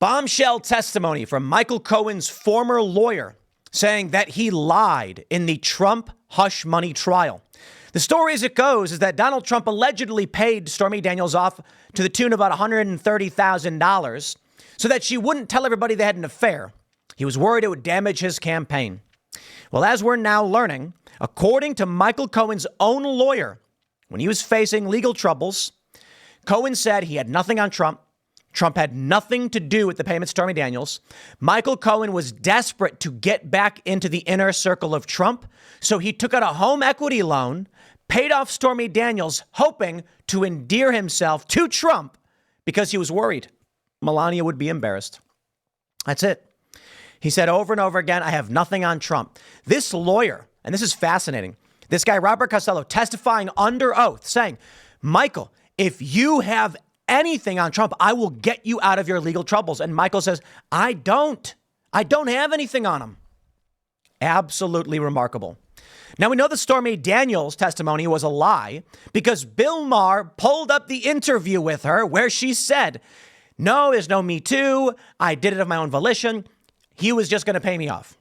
Bombshell testimony from Michael Cohen's former lawyer saying that he lied in the Trump hush money trial. The story as it goes is that Donald Trump allegedly paid Stormy Daniels off to the tune of about $130,000 so that she wouldn't tell everybody they had an affair. He was worried it would damage his campaign. Well, as we're now learning, according to Michael Cohen's own lawyer, when he was facing legal troubles, Cohen said he had nothing on Trump. Trump had nothing to do with the payment to Stormy Daniels. Michael Cohen was desperate to get back into the inner circle of Trump, so he took out a home equity loan, paid off Stormy Daniels, hoping to endear himself to Trump because he was worried Melania would be embarrassed. That's it. He said over and over again, I have nothing on Trump. This lawyer, and this is fascinating, this guy, Robert Costello, testifying under oath, saying, Michael, if you have anything on Trump, I will get you out of your legal troubles. And Michael says, I don't have anything on him. Absolutely remarkable. Now, we know the Stormy Daniels testimony was a lie because Bill Maher pulled up the interview with her where she said, no, there's no Me Too. I did it of my own volition. He was just going to pay me off.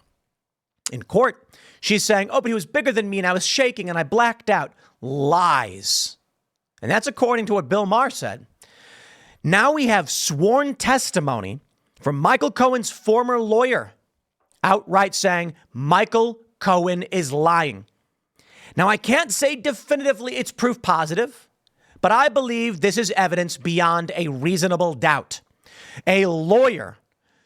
In court, she's saying, oh, but he was bigger than me and I was shaking and I blacked out. Lies. And that's according to what Bill Maher said. Now we have sworn testimony from Michael Cohen's former lawyer outright saying Michael Cohen is lying. Now, I can't say definitively it's proof positive, but I believe this is evidence beyond a reasonable doubt. A lawyer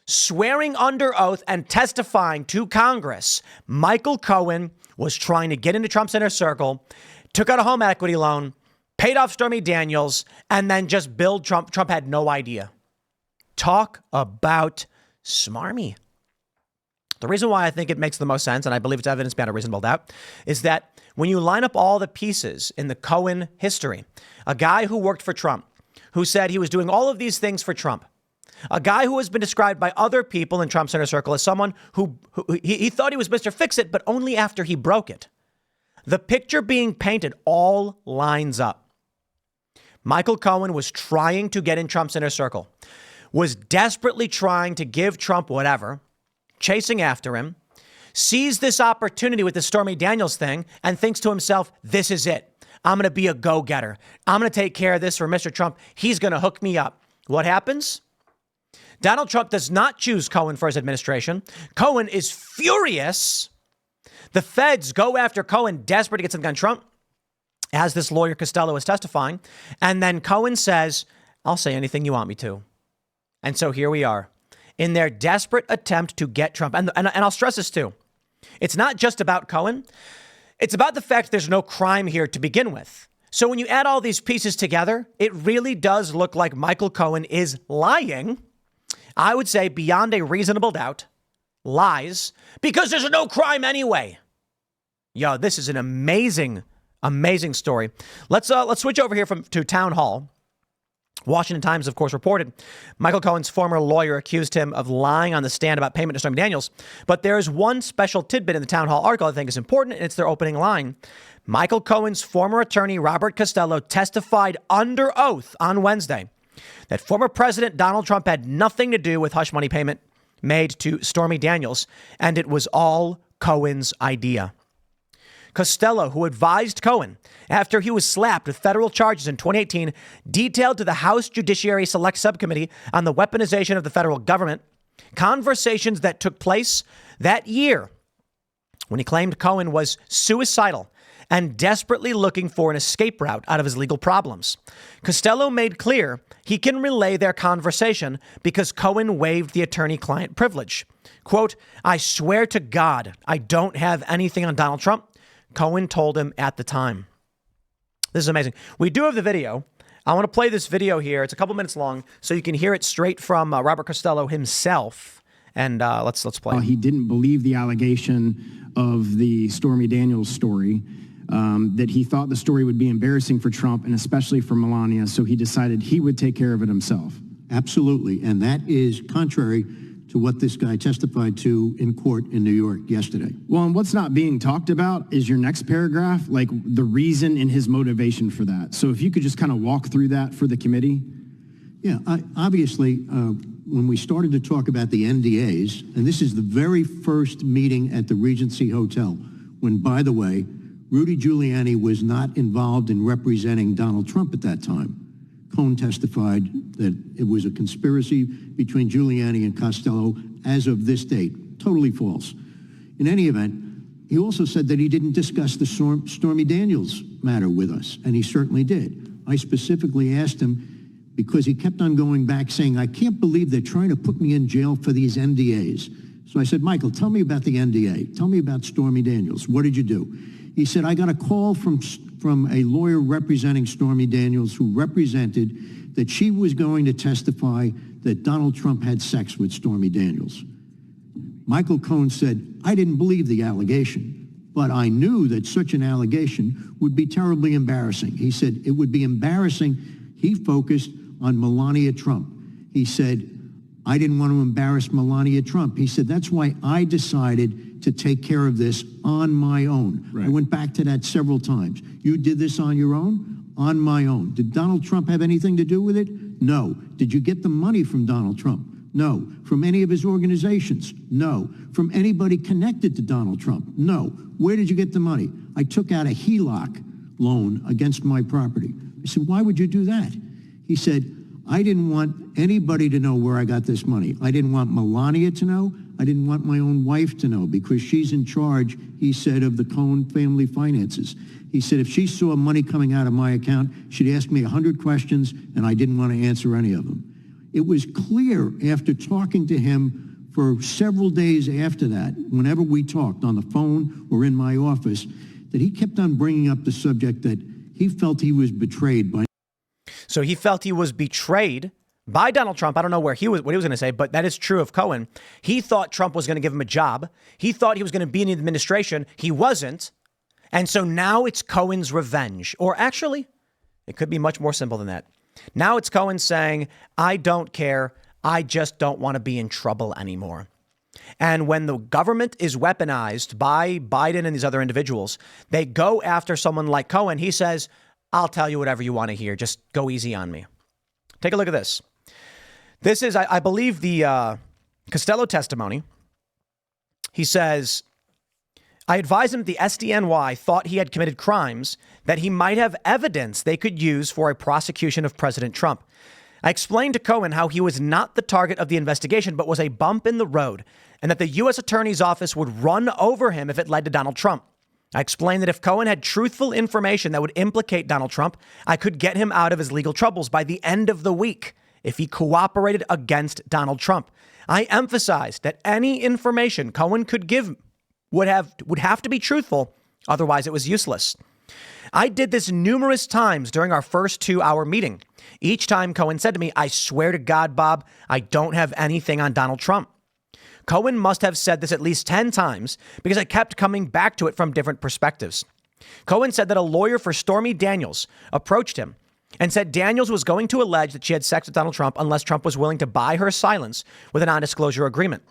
swearing under oath and testifying to Congress, Michael Cohen was trying to get into Trump's inner circle, took out a home equity loan, paid off Stormy Daniels, and then just billed Trump. Trump had no idea. Talk about smarmy. The reason why I think it makes the most sense, and I believe it's evidence beyond a reasonable doubt, is that when you line up all the pieces in the Cohen history, a guy who worked for Trump, who said he was doing all of these things for Trump, a guy who has been described by other people in Trump's inner circle as someone who he thought he was Mr. Fix-It, but only after he broke it. The picture being painted all lines up. Michael Cohen was trying to get in Trump's inner circle, was desperately trying to give Trump whatever, chasing after him, sees this opportunity with the Stormy Daniels thing and thinks to himself, this is it. I'm going to be a go-getter. I'm going to take care of this for Mr. Trump. He's going to hook me up. What happens? Donald Trump does not choose Cohen for his administration. Cohen is furious. The feds go after Cohen, desperate to get something on Trump, as this lawyer Costello is testifying. And then Cohen says, I'll say anything you want me to. And so here we are in their desperate attempt to get Trump. And I'll stress this too. It's not just about Cohen. It's about the fact there's no crime here to begin with. So when you add all these pieces together, it really does look like Michael Cohen is lying. I would say beyond a reasonable doubt, lies, because there's no crime anyway. Yo, this is an amazing story. Let's switch over here to Town Hall. Washington Times, of course, reported Michael Cohen's former lawyer accused him of lying on the stand about payment to Stormy Daniels. But there's one special tidbit in the Town Hall article I think is important, and it's their opening line. Michael Cohen's former attorney, Robert Costello, testified under oath on Wednesday that former President Donald Trump had nothing to do with hush money payment made to Stormy Daniels, and it was all Cohen's idea. Costello, who advised Cohen after he was slapped with federal charges in 2018, detailed to the House Judiciary Select Subcommittee on the weaponization of the federal government conversations that took place that year when he claimed Cohen was suicidal and desperately looking for an escape route out of his legal problems. Costello made clear he can relay their conversation because Cohen waived the attorney-client privilege. Quote, I swear to God, I don't have anything on Donald Trump, Cohen told him at the time. This is amazing. We do have the video. I want to play this video here. It's a couple minutes long, so you can hear it straight from Robert Costello himself. And let's play. He didn't believe the allegation of the Stormy Daniels story, that he thought the story would be embarrassing for Trump and especially for Melania, so he decided he would take care of it himself. Absolutely. And that is contrary to what this guy testified to in court in New York yesterday. Well, and what's not being talked about is your next paragraph, like the reason and his motivation for that. So if you could just kind of walk through that for the committee. Yeah, obviously, when we started to talk about the NDAs, and this is the very first meeting at the Regency Hotel, when, by the way, Rudy Giuliani was not involved in representing Donald Trump at that time. Cohen testified that it was a conspiracy between Giuliani and Costello as of this date. Totally false. In any event, he also said that he didn't discuss the Stormy Daniels matter with us, and he certainly did. I specifically asked him because he kept on going back saying, I can't believe they're trying to put me in jail for these NDAs. So I said, Michael, tell me about the NDA. Tell me about Stormy Daniels. What did you do? He said, I got a call from a lawyer representing Stormy Daniels who represented that she was going to testify that Donald Trump had sex with Stormy Daniels. Michael Cohen said, I didn't believe the allegation, but I knew that such an allegation would be terribly embarrassing. He said it would be embarrassing. He focused on Melania Trump. He said, I didn't want to embarrass Melania Trump. He said, that's why I decided to take care of this on my own. Right. I went back to that several times. You did this on your own? On my own. Did Donald Trump have anything to do with it? No. Did you get the money from Donald Trump? No. From any of his organizations? No. From anybody connected to Donald Trump? No. Where did you get the money? I took out a HELOC loan against my property. I said, why would you do that? He said, I didn't want anybody to know where I got this money. I didn't want Melania to know. I didn't want my own wife to know because she's in charge, he said, of the Cohen family finances. He said, if she saw money coming out of my account, she'd ask me 100 questions, and I didn't want to answer any of them. It was clear after talking to him for several days after that, whenever we talked on the phone or in my office, that he kept on bringing up the subject that he felt he was betrayed by. So he felt he was betrayed by Donald Trump. I don't know what he was going to say, but that is true of Cohen. He thought Trump was going to give him a job. He thought he was going to be in the administration. He wasn't. And so now it's Cohen's revenge. Or actually, it could be much more simple than that. Now it's Cohen saying, I don't care. I just don't want to be in trouble anymore. And when the government is weaponized by Biden and these other individuals, they go after someone like Cohen. He says, I'll tell you whatever you want to hear. Just go easy on me. Take a look at this. This is, I believe, the Costello testimony. He says, I advised him that the SDNY thought he had committed crimes that he might have evidence they could use for a prosecution of President Trump. I explained to Cohen how he was not the target of the investigation, but was a bump in the road, and that the U.S. Attorney's Office would run over him if it led to Donald Trump. I explained that if Cohen had truthful information that would implicate Donald Trump, I could get him out of his legal troubles by the end of the week if he cooperated against Donald Trump. I emphasized that any information Cohen could give would have to be truthful, otherwise it was useless. I did this numerous times during our first 2-hour meeting. Each time Cohen said to me, I swear to God, Bob, I don't have anything on Donald Trump. Cohen must have said this at least 10 times because I kept coming back to it from different perspectives. Cohen said that a lawyer for Stormy Daniels approached him and said Daniels was going to allege that she had sex with Donald Trump unless Trump was willing to buy her silence with a non-disclosure agreement.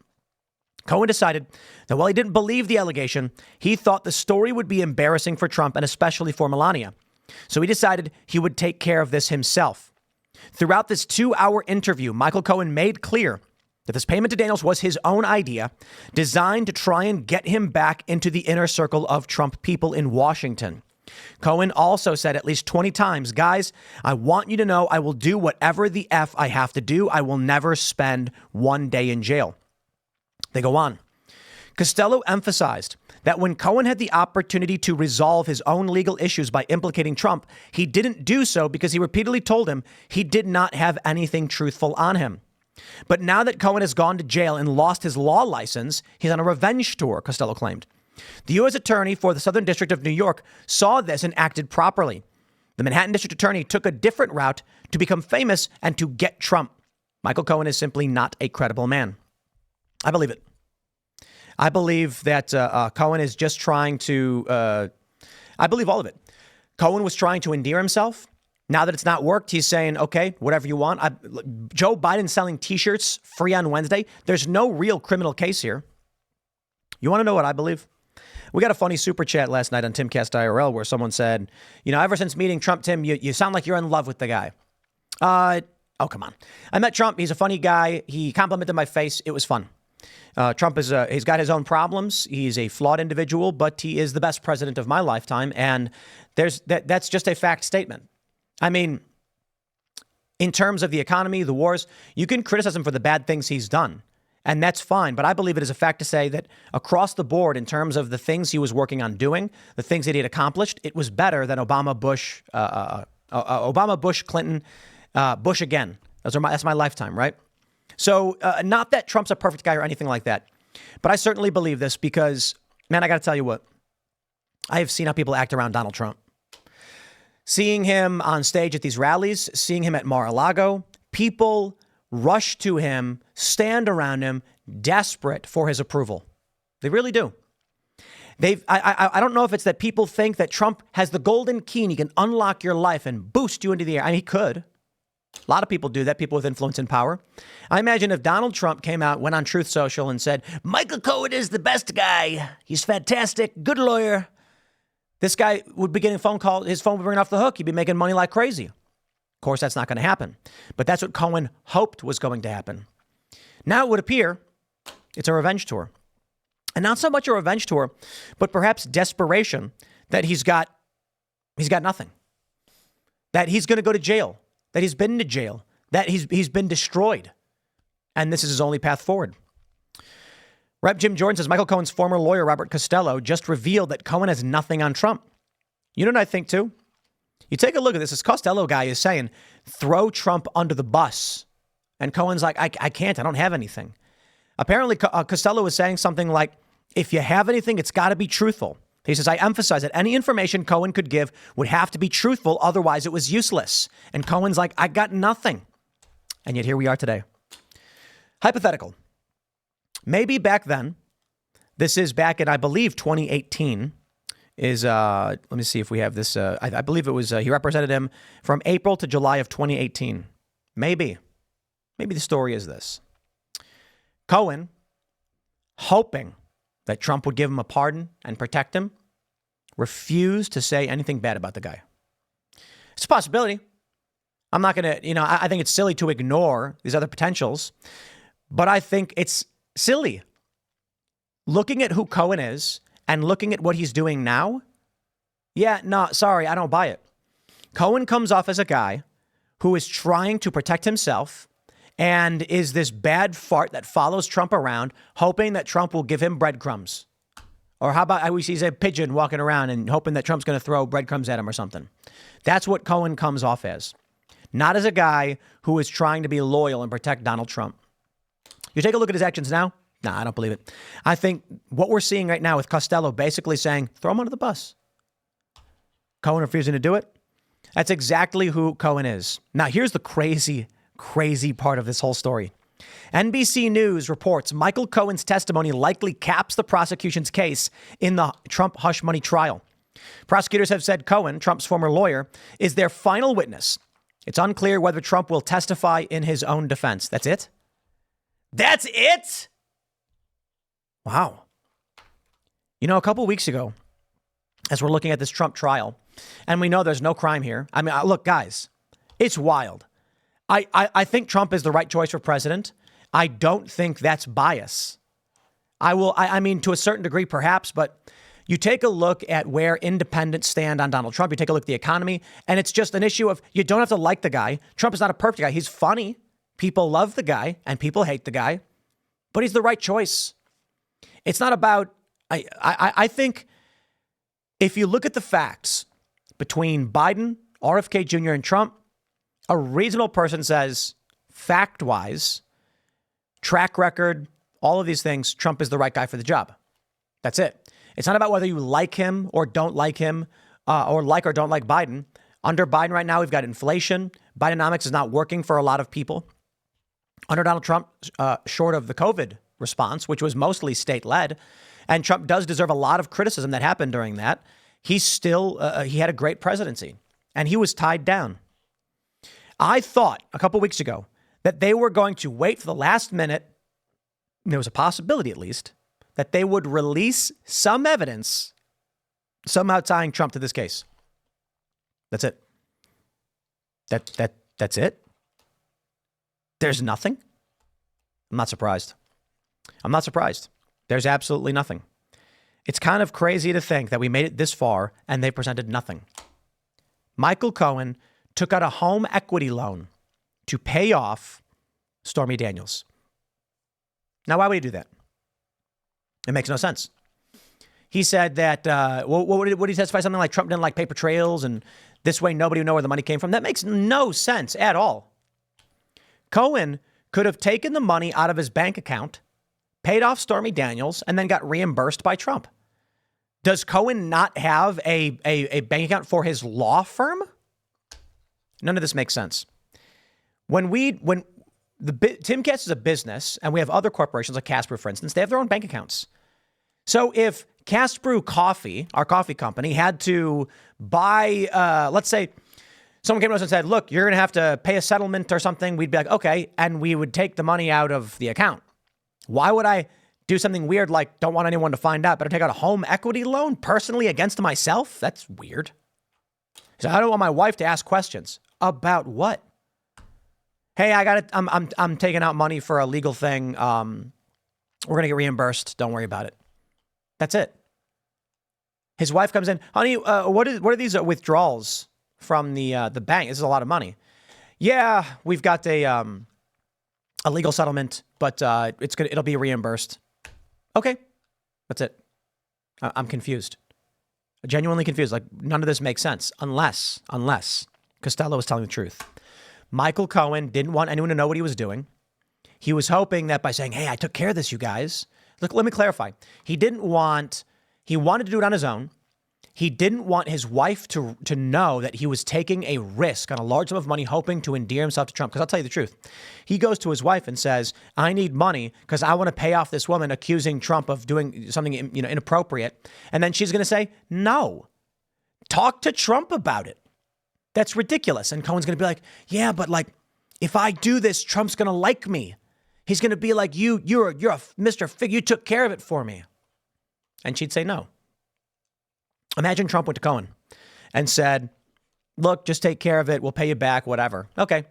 Cohen decided that while he didn't believe the allegation, he thought the story would be embarrassing for Trump and especially for Melania. So he decided he would take care of this himself. Throughout this 2-hour interview, Michael Cohen made clear that this payment to Daniels was his own idea, designed to try and get him back into the inner circle of Trump people in Washington. Cohen also said at least 20 times, guys, I want you to know I will do whatever the F I have to do. I will never spend one day in jail. They go on. Costello emphasized that when Cohen had the opportunity to resolve his own legal issues by implicating Trump, he didn't do so because he repeatedly told him he did not have anything truthful on him. But now that Cohen has gone to jail and lost his law license, he's on a revenge tour, Costello claimed. The U.S. Attorney for the Southern District of New York saw this and acted properly. The Manhattan District Attorney took a different route to become famous and to get Trump. Michael Cohen is simply not a credible man. I believe it. I believe that Cohen is just trying to, I believe all of it. Cohen was trying to endear himself. Now that it's not worked, he's saying, okay, whatever you want. Joe Biden selling T-shirts free on Wednesday. There's no real criminal case here. You want to know what I believe? We got a funny super chat last night on Timcast IRL where someone said, ever since meeting Trump, Tim, you sound like you're in love with the guy. Oh, come on. I met Trump. He's a funny guy. He complimented my face. It was fun. Trump he's got his own problems. He's a flawed individual, but he is the best president of my lifetime. And that's just a fact statement. I mean, in terms of the economy, the wars, you can criticize him for the bad things he's done. And that's fine. But I believe it is a fact to say that across the board, in terms of the things he was working on doing, the things that he had accomplished, it was better than Obama, Bush, Clinton, Bush again. That's my lifetime, right? So not that Trump's a perfect guy or anything like that. But I certainly believe this because, man, I got to tell you what. I have seen how people act around Donald Trump. Seeing him on stage at these rallies, seeing him at Mar-a-Lago, people rush to him, stand around him, desperate for his approval. They really do. I don't know if it's that people think that Trump has the golden key and he can unlock your life and boost you into the air. I mean, he could. A lot of people do that, people with influence and power. I imagine if Donald Trump came out, went on Truth Social and said, Michael Cohen is the best guy. He's fantastic. Good lawyer. This guy would be getting a phone call. His phone would be ringing off the hook. He'd be making money like crazy. Of course, that's not going to happen. But that's what Cohen hoped was going to happen. Now it would appear it's a revenge tour. And not so much a revenge tour, but perhaps desperation that he's got nothing. That he's going to go to jail. That he's been to jail. That he's been destroyed. And this is his only path forward. Rep. Jim Jordan says Michael Cohen's former lawyer, Robert Costello, just revealed that Cohen has nothing on Trump. You know what I think, too? You take a look at this. This Costello guy is saying, throw Trump under the bus. And Cohen's like, I can't. I don't have anything. Apparently, Costello was saying something like, if you have anything, it's got to be truthful. He says, I emphasize that any information Cohen could give would have to be truthful. Otherwise, it was useless. And Cohen's like, I got nothing. And yet here we are today. Hypothetical. Maybe back then, this is back in, I believe, 2018. Let me see if we have this. I believe it was, he represented him from April to July of 2018. Maybe the story is this. Cohen, hoping that Trump would give him a pardon and protect him, refused to say anything bad about the guy. It's a possibility. I'm not going to, I think it's silly to ignore these other potentials, but I think it's silly. Looking at who Cohen is and looking at what he's doing now, sorry, I don't buy it. Cohen comes off as a guy who is trying to protect himself and is this bad fart that follows Trump around, hoping that Trump will give him breadcrumbs. Or how about he's a pigeon walking around and hoping that Trump's going to throw breadcrumbs at him or something. That's what Cohen comes off as. Not as a guy who is trying to be loyal and protect Donald Trump. You take a look at his actions now. Nah, I don't believe it. I think what we're seeing right now with Costello basically saying, throw him under the bus. Cohen refusing to do it. That's exactly who Cohen is. Now, here's the crazy part of this whole story. NBC News reports Michael Cohen's testimony likely caps the prosecution's case in the Trump hush money trial. Prosecutors have said Cohen, Trump's former lawyer, is their final witness. It's unclear whether Trump will testify in his own defense. That's it? That's it? Wow. A couple weeks ago, as we're looking at this Trump trial, and we know there's no crime here. I mean, look, guys, it's wild. I think Trump is the right choice for president. I don't think that's bias. I mean, to a certain degree, perhaps, but you take a look at where independents stand on Donald Trump. You take a look at the economy, and it's just an issue of you don't have to like the guy. Trump is not a perfect guy. He's funny. People love the guy, and people hate the guy, but he's the right choice. It's not about, I think if you look at the facts between Biden, RFK Jr., and Trump, a reasonable person says, fact-wise, track record, all of these things, Trump is the right guy for the job. That's it. It's not about whether you like him or don't like him or don't like Biden. Under Biden right now, we've got inflation. Bidenomics is not working for a lot of people. Under Donald Trump, short of the COVID response, which was mostly state-led, and Trump does deserve a lot of criticism that happened during that, he had a great presidency, and he was tied down. I thought a couple weeks ago that they were going to wait for the last minute. There was a possibility, at least, that they would release some evidence somehow tying Trump to this case. That's it. That's it. There's nothing. I'm not surprised. I'm not surprised. There's absolutely nothing. It's kind of crazy to think that we made it this far and they presented nothing. Michael Cohen took out a home equity loan to pay off Stormy Daniels. Now, why would he do that? It makes no sense. He said that, what did he testify? Something like Trump didn't like paper trails and this way nobody would know where the money came from. That makes no sense at all. Cohen could have taken the money out of his bank account, paid off Stormy Daniels, and then got reimbursed by Trump. Does Cohen not have a bank account for his law firm? None of this makes sense. When Timcast is a business, and we have other corporations like Casper, for instance, they have their own bank accounts. So if Cast Brew Coffee, our coffee company, had to buy, let's say someone came to us and said, look, you're going to have to pay a settlement or something. We'd be like, okay. And we would take the money out of the account. Why would I do something weird like don't want anyone to find out, but I take out a home equity loan personally against myself? That's weird. So I don't want my wife to ask questions. About what? Hey, I'm taking out money for a legal thing. We're going to get reimbursed. Don't worry about it. That's it. His wife comes in, honey, what are these withdrawals from the bank? This is a lot of money. Yeah, we've got a legal settlement, but it'll be reimbursed. Okay, that's it. I'm confused. Genuinely confused. Like none of this makes sense unless Costello was telling the truth. Michael Cohen didn't want anyone to know what he was doing. He was hoping that by saying, hey, I took care of this, you guys. Look, let me clarify. He wanted to do it on his own. He didn't want his wife to know that he was taking a risk on a large sum of money, hoping to endear himself to Trump. Because I'll tell you the truth. He goes to his wife and says, I need money because I want to pay off this woman accusing Trump of doing something inappropriate. And then she's going to say, no, talk to Trump about it. That's ridiculous. And Cohen's going to be like, yeah, but like, if I do this, Trump's going to like me. He's going to be like, you're a Mr. Fig, you took care of it for me. And she'd say no. Imagine Trump went to Cohen and said, look, just take care of it. We'll pay you back, whatever. Okay.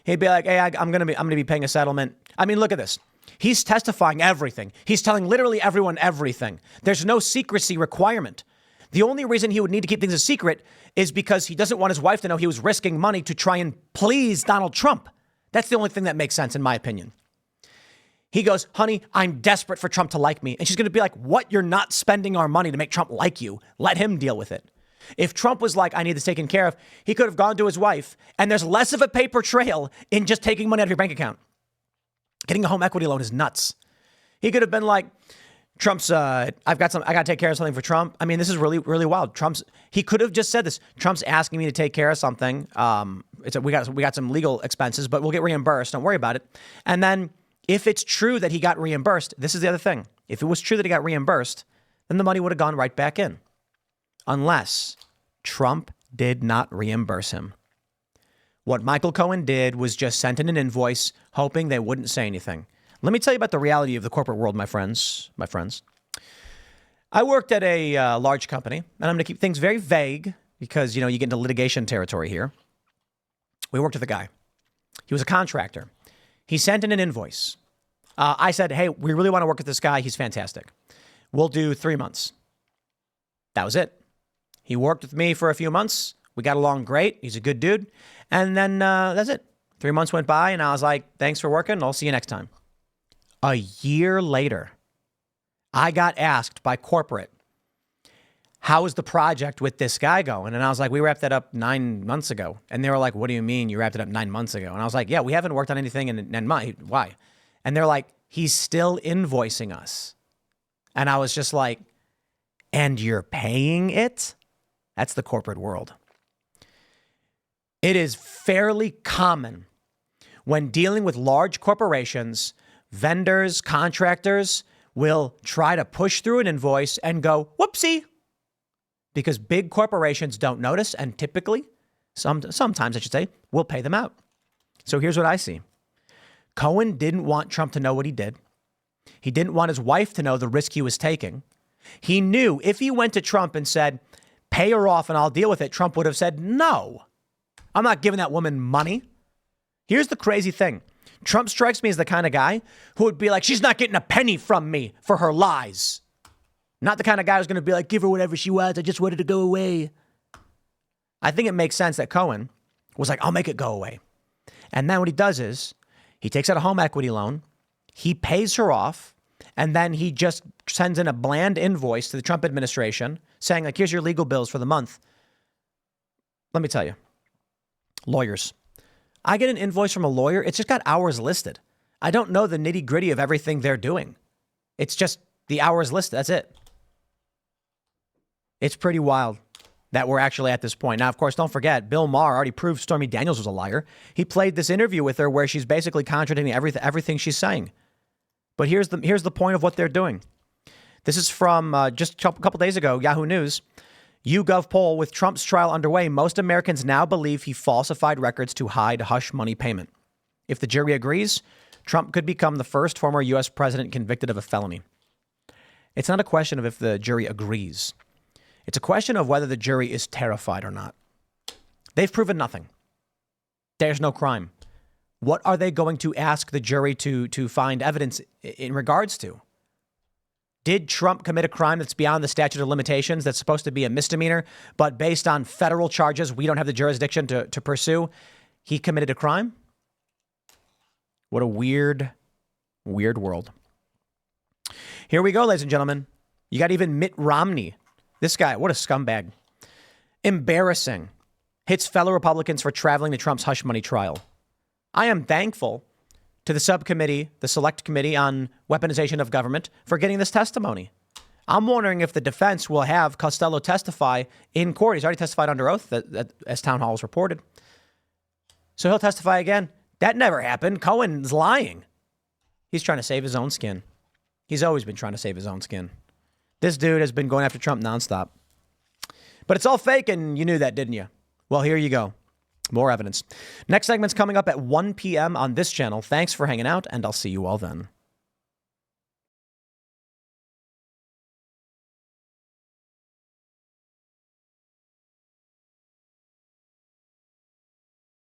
He'd be like, hey, I'm going to be paying a settlement. I mean, look at this. He's testifying everything. He's telling literally everyone everything. There's no secrecy requirement. The only reason he would need to keep things a secret is because he doesn't want his wife to know he was risking money to try and please Donald Trump. That's the only thing that makes sense, in my opinion. He goes, honey, I'm desperate for Trump to like me. And she's going to be like, what? You're not spending our money to make Trump like you. Let him deal with it. If Trump was like, I need this taken care of, he could have gone to his wife, and there's less of a paper trail in just taking money out of your bank account. Getting a home equity loan is nuts. He could have been like, Trump's, I got to take care of something for Trump. I mean, this is really, really wild. He could have just said this. Trump's asking me to take care of something. We got some legal expenses, but we'll get reimbursed. Don't worry about it. And then if it's true that he got reimbursed, this is the other thing. If it was true that he got reimbursed, then the money would have gone right back in. Unless Trump did not reimburse him. What Michael Cohen did was just sent in an invoice, hoping they wouldn't say anything. Let me tell you about the reality of the corporate world, my friends. I worked at a large company, and I'm going to keep things very vague because, you get into litigation territory here. We worked with a guy. He was a contractor. He sent in an invoice. I said, hey, we really want to work with this guy. He's fantastic. We'll do 3 months. That was it. He worked with me for a few months. We got along great. He's a good dude. And then that's it. 3 months went by, and I was like, thanks for working. I'll see you next time. A year later, I got asked by corporate, how is the project with this guy going? And I was like, we wrapped that up 9 months ago. And they were like, what do you mean you wrapped it up 9 months ago? And I was like, yeah, we haven't worked on anything in 9 months. Why? And they're like, he's still invoicing us. And I was just like, and you're paying it? That's the corporate world. It is fairly common when dealing with large corporations, vendors, contractors will try to push through an invoice and go, whoopsie, because big corporations don't notice and typically, sometimes I should say, will pay them out. So here's what I see. Cohen didn't want Trump to know what he did. He didn't want his wife to know the risk he was taking. He knew if he went to Trump and said, pay her off and I'll deal with it, Trump would have said, no, I'm not giving that woman money. Here's the crazy thing. Trump strikes me as the kind of guy who would be like, she's not getting a penny from me for her lies. Not the kind of guy who's going to be like, give her whatever she wants. I just wanted to go away. I think it makes sense that Cohen was like, I'll make it go away. And then what he does is he takes out a home equity loan. He pays her off. And then he just sends in a bland invoice to the Trump administration saying, like, here's your legal bills for the month. Let me tell you, lawyers. I get an invoice from a lawyer. It's just got hours listed. I don't know the nitty gritty of everything they're doing. It's just the hours listed. That's it. It's pretty wild that we're actually at this point. Now, of course, don't forget, Bill Maher already proved Stormy Daniels was a liar. He played this interview with her where she's basically contradicting everything she's saying. But here's the point of what they're doing. This is from just a couple days ago, Yahoo News. YouGov poll, with Trump's trial underway, most Americans now believe he falsified records to hide hush money payment. If the jury agrees, Trump could become the first former U.S. president convicted of a felony. It's not a question of if the jury agrees. It's a question of whether the jury is terrified or not. They've proven nothing. There's no crime. What are they going to ask the jury to find evidence in regards to? Did Trump commit a crime that's beyond the statute of limitations that's supposed to be a misdemeanor, but based on federal charges we don't have the jurisdiction to pursue, he committed a crime? What a weird, weird world. Here we go, ladies and gentlemen. You got even Mitt Romney. This guy, what a scumbag. Embarrassing. Hits fellow Republicans for traveling to Trump's hush money trial. I am thankful to the subcommittee, the select committee on weaponization of government, for getting this testimony. I'm wondering if the defense will have Costello testify in court. He's already testified under oath, as Town Hall has reported. So he'll testify again. That never happened. Cohen's lying. He's trying to save his own skin. He's always been trying to save his own skin. This dude has been going after Trump nonstop. But it's all fake, and you knew that, didn't you? Well, here you go. More evidence. Next segment's coming up at 1 p.m. on this channel. Thanks for hanging out, and I'll see you all then.